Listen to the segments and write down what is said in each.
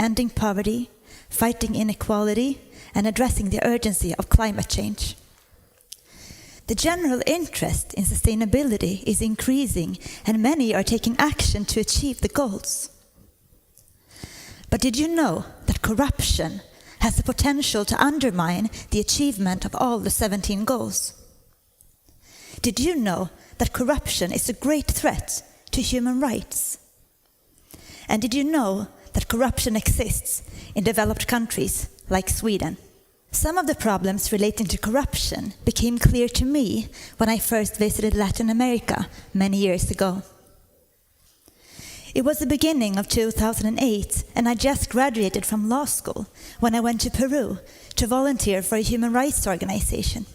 ending poverty, fighting inequality, and addressing the urgency of climate change. The general interest in sustainability is increasing, and many are taking action to achieve the goals. But did you know that corruption has the potential to undermine the achievement of all the 17 goals? Did you know that corruption is a great threat to human rights? And did you know that corruption exists in developed countries like Sweden? Some of the problems relating to corruption became clear to me when I first visited Latin America many years ago. It was the beginning of 2008, and I just graduated from law school when I went to Peru to volunteer for a human rights organization.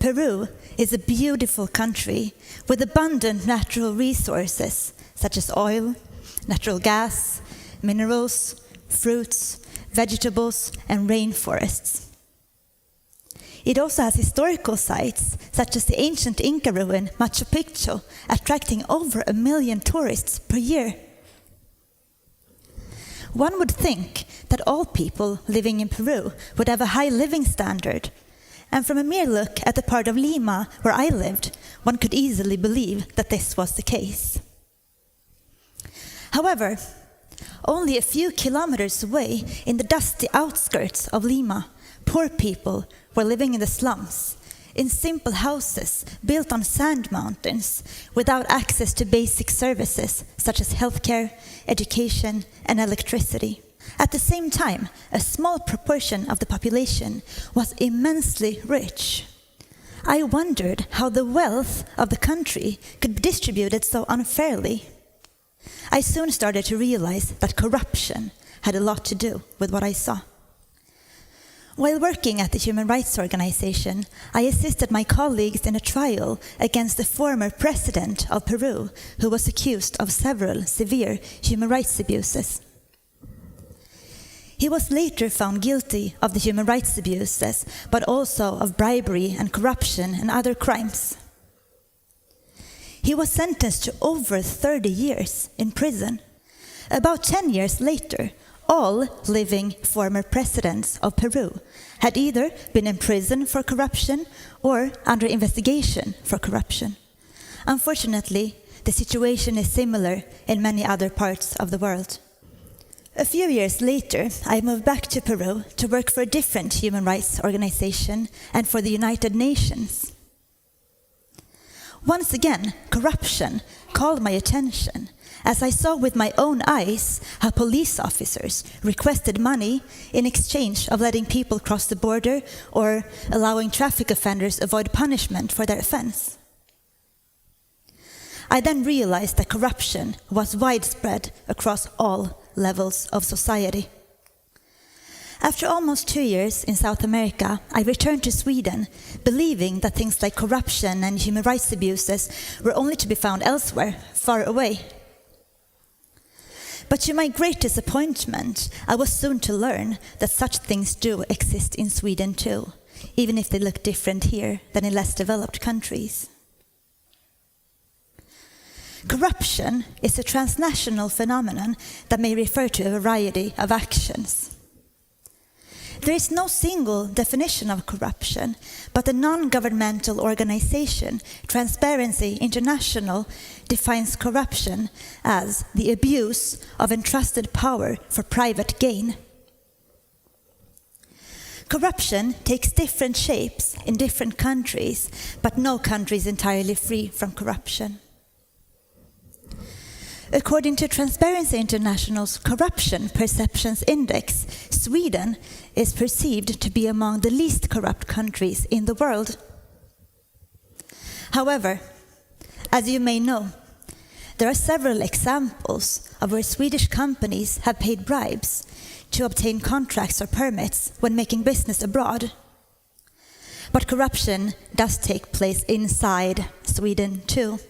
Peru is a beautiful country with abundant natural resources such as oil, natural gas, minerals, fruits, vegetables, and rainforests. It also has historical sites, such as the ancient Inca ruin Machu Picchu, attracting over 1 million tourists per year. One would think that all people living in Peru would have a high living standard, and from a mere look at the part of Lima where I lived, one could easily believe that this was the case. However, only a few kilometers away, in the dusty outskirts of Lima, poor people were living in the slums, in simple houses built on sand mountains, without access to basic services such as healthcare, education, and electricity. At the same time, a small proportion of the population was immensely rich. I wondered how the wealth of the country could be distributed so unfairly. I soon started to realize that corruption had a lot to do with what I saw. While working at the Human Rights Organization, I assisted my colleagues in a trial against the former president of Peru, who was accused of several severe human rights abuses. He was later found guilty of the human rights abuses, but also of bribery and corruption and other crimes. He was sentenced to over 30 years in prison. About 10 years later, all living former presidents of Peru had either been in prison for corruption or under investigation for corruption. Unfortunately, the situation is similar in many other parts of the world. A few years later, I moved back to Peru to work for a different human rights organization and for the United Nations. Once again, corruption called my attention, as I saw with my own eyes how police officers requested money in exchange of letting people cross the border or allowing traffic offenders avoid punishment for their offense. I then realized that corruption was widespread across all levels of society. After almost 2 years in South America, I returned to Sweden, believing that things like corruption and human rights abuses were only to be found elsewhere, far away. But to my great disappointment, I was soon to learn that such things do exist in Sweden too, even if they look different here than in less developed countries. Corruption is a transnational phenomenon that may refer to a variety of actions. There is no single definition of corruption, but the non-governmental organization Transparency International defines corruption as the abuse of entrusted power for private gain. Corruption takes different shapes in different countries, but no country is entirely free from corruption. According to Transparency International's Corruption Perceptions Index, Sweden is perceived to be among the least corrupt countries in the world. However, as you may know, there are several examples of where Swedish companies have paid bribes to obtain contracts or permits when making business abroad. But corruption does take place inside Sweden too.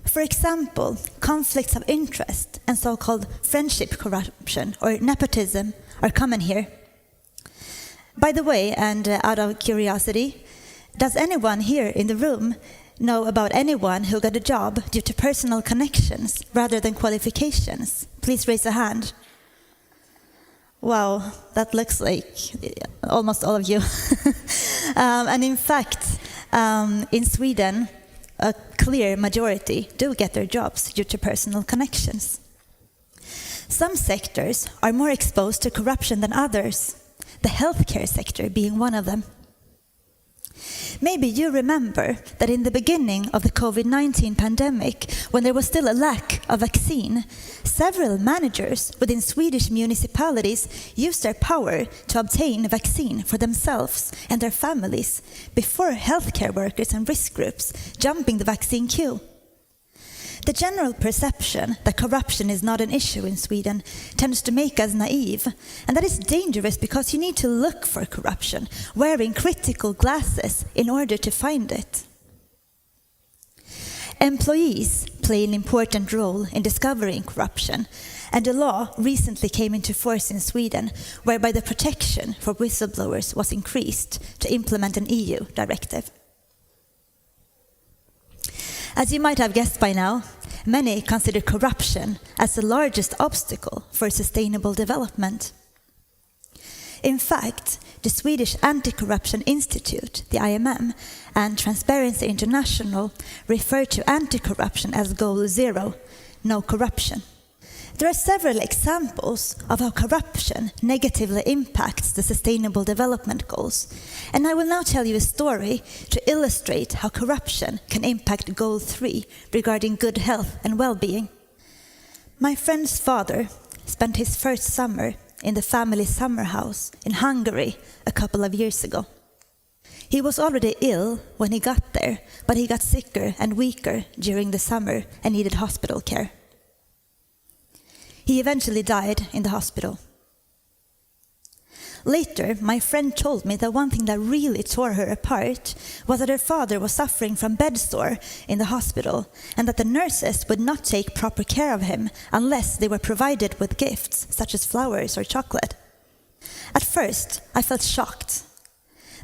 For example, conflicts of interest and so-called friendship corruption or nepotism are common here. By the way, and out of curiosity, does anyone here in the room know about anyone who got a job due to personal connections rather than qualifications? Please raise a hand. Wow, that looks like almost all of you. And in fact, in Sweden, a clear majority do get their jobs due to personal connections. Some sectors are more exposed to corruption than others, the healthcare sector being one of them. Maybe you remember that in the beginning of the COVID-19 pandemic, when there was still a lack of vaccine, several managers within Swedish municipalities used their power to obtain a vaccine for themselves and their families before healthcare workers and risk groups jumping the vaccine queue. The general perception that corruption is not an issue in Sweden tends to make us naive, and that is dangerous because you need to look for corruption, wearing critical glasses in order to find it. Employees play an important role in discovering corruption, and a law recently came into force in Sweden whereby the protection for whistleblowers was increased to implement an EU directive. As you might have guessed by now, many consider corruption as the largest obstacle for sustainable development. In fact, the Swedish Anti-Corruption Institute, the IMM, and Transparency International refer to anti-corruption as Goal 0, no corruption. There are several examples of how corruption negatively impacts the Sustainable Development Goals, and I will now tell you a story to illustrate how corruption can impact Goal 3 regarding good health and well-being. My friend's father spent his first summer in the family summer house in Hungary a couple of years ago. He was already ill when he got there, but he got sicker and weaker during the summer and needed hospital care. He eventually died in the hospital. Later, my friend told me that one thing that really tore her apart was that her father was suffering from bed sore in the hospital, and that the nurses would not take proper care of him unless they were provided with gifts, such as flowers or chocolate. At first, I felt shocked.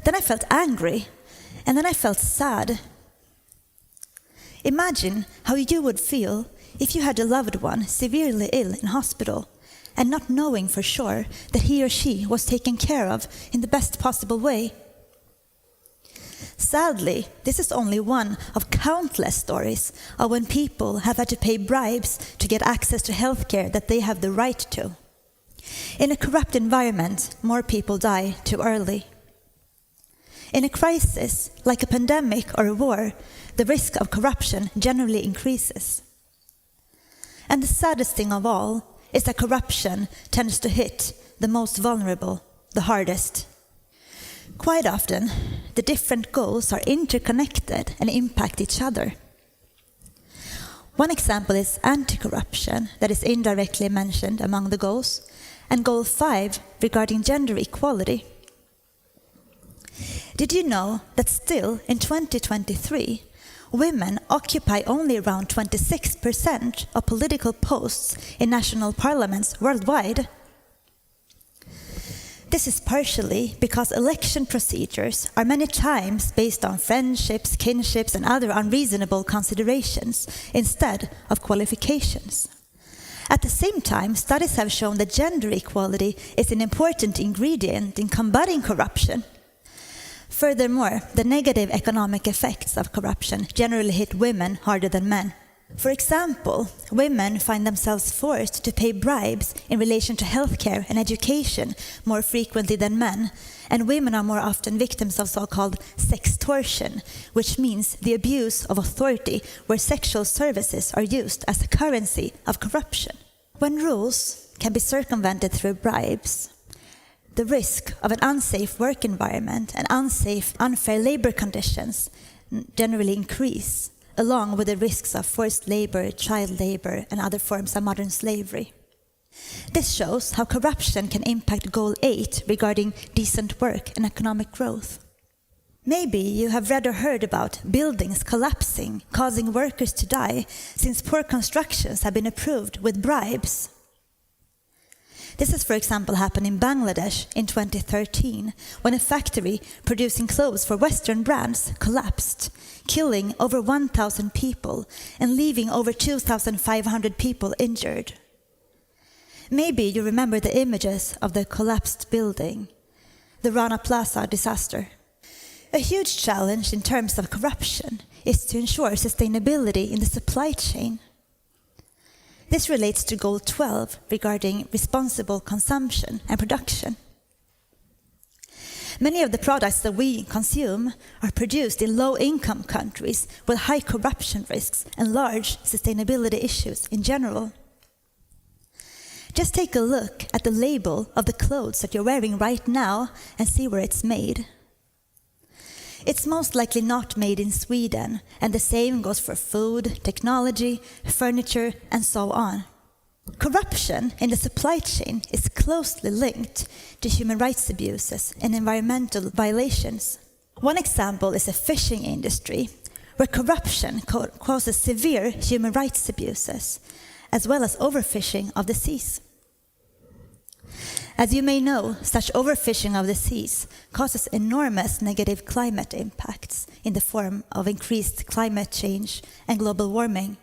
Then I felt angry, and then I felt sad. Imagine how you would feel if you had a loved one severely ill in hospital and not knowing for sure that he or she was taken care of in the best possible way. Sadly, this is only one of countless stories of when people have had to pay bribes to get access to healthcare that they have the right to. In a corrupt environment, more people die too early. In a crisis, like a pandemic or a war, the risk of corruption generally increases. And the saddest thing of all is that corruption tends to hit the most vulnerable the hardest. Quite often, the different goals are interconnected and impact each other. One example is anti-corruption that is indirectly mentioned among the goals, and Goal 5 regarding gender equality. Did you know that still in 2023, women occupy only around 26% of political posts in national parliaments worldwide? This is partially because election procedures are many times based on friendships, kinships, and other unreasonable considerations instead of qualifications. At the same time, studies have shown that gender equality is an important ingredient in combating corruption. Furthermore, the negative economic effects of corruption generally hit women harder than men. For example, women find themselves forced to pay bribes in relation to healthcare and education more frequently than men, and women are more often victims of so-called sextortion, which means the abuse of authority where sexual services are used as a currency of corruption. When rules can be circumvented through bribes, the risk of an unsafe work environment and unfair labor conditions generally increase, along with the risks of forced labor, child labor, and other forms of modern slavery. This shows how corruption can impact Goal 8 regarding decent work and economic growth. Maybe you have read or heard about buildings collapsing, causing workers to die, since poor constructions have been approved with bribes. This has, for example, happened in Bangladesh in 2013, when a factory producing clothes for Western brands collapsed, killing over 1,000 people and leaving over 2,500 people injured. Maybe you remember the images of the collapsed building, the Rana Plaza disaster. A huge challenge in terms of corruption is to ensure sustainability in the supply chain. This relates to Goal 12 regarding responsible consumption and production. Many of the products that we consume are produced in low-income countries with high corruption risks and large sustainability issues in general. Just take a look at the label of the clothes that you're wearing right now and see where it's made. It's most likely not made in Sweden, and the same goes for food, technology, furniture, and so on. Corruption in the supply chain is closely linked to human rights abuses and environmental violations. One example is the fishing industry, where corruption causes severe human rights abuses, as well as overfishing of the seas. As you may know, such overfishing of the seas causes enormous negative climate impacts in the form of increased climate change and global warming.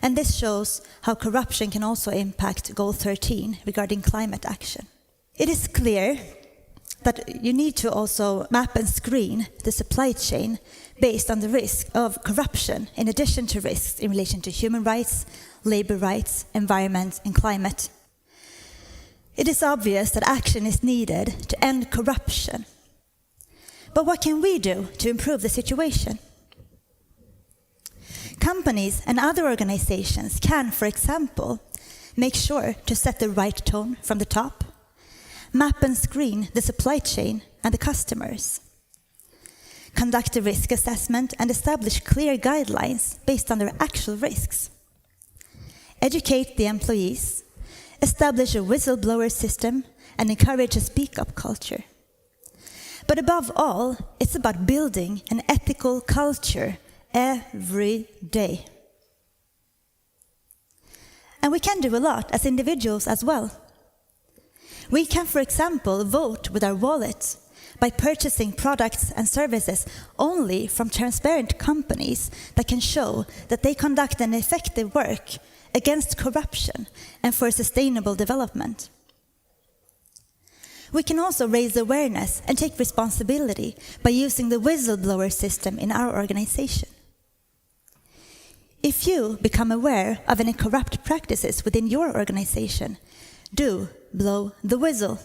And this shows how corruption can also impact Goal 13 regarding climate action. It is clear that you need to also map and screen the supply chain based on the risk of corruption, in addition to risks in relation to human rights, labor rights, environment, and climate. It is obvious that action is needed to end corruption. But what can we do to improve the situation? Companies and other organizations can, for example, make sure to set the right tone from the top, map and screen the supply chain and the customers, conduct a risk assessment and establish clear guidelines based on their actual risks, educate the employees, establish a whistleblower system, and encourage a speak-up culture. But above all, it's about building an ethical culture every day. And we can do a lot as individuals as well. We can, for example, vote with our wallet by purchasing products and services only from transparent companies that can show that they conduct an effective work against corruption and for sustainable development. We can also raise awareness and take responsibility by using the whistleblower system in our organization. If you become aware of any corrupt practices within your organization, do blow the whistle.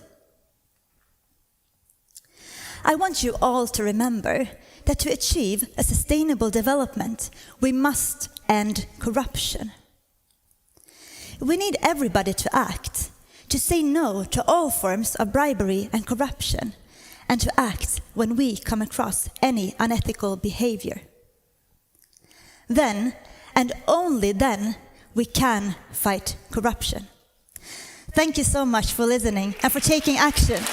I want you all to remember that to achieve a sustainable development, we must end corruption. We need everybody to act, to say no to all forms of bribery and corruption, and to act when we come across any unethical behavior. Then, and only then, we can fight corruption. Thank you so much for listening and for taking action.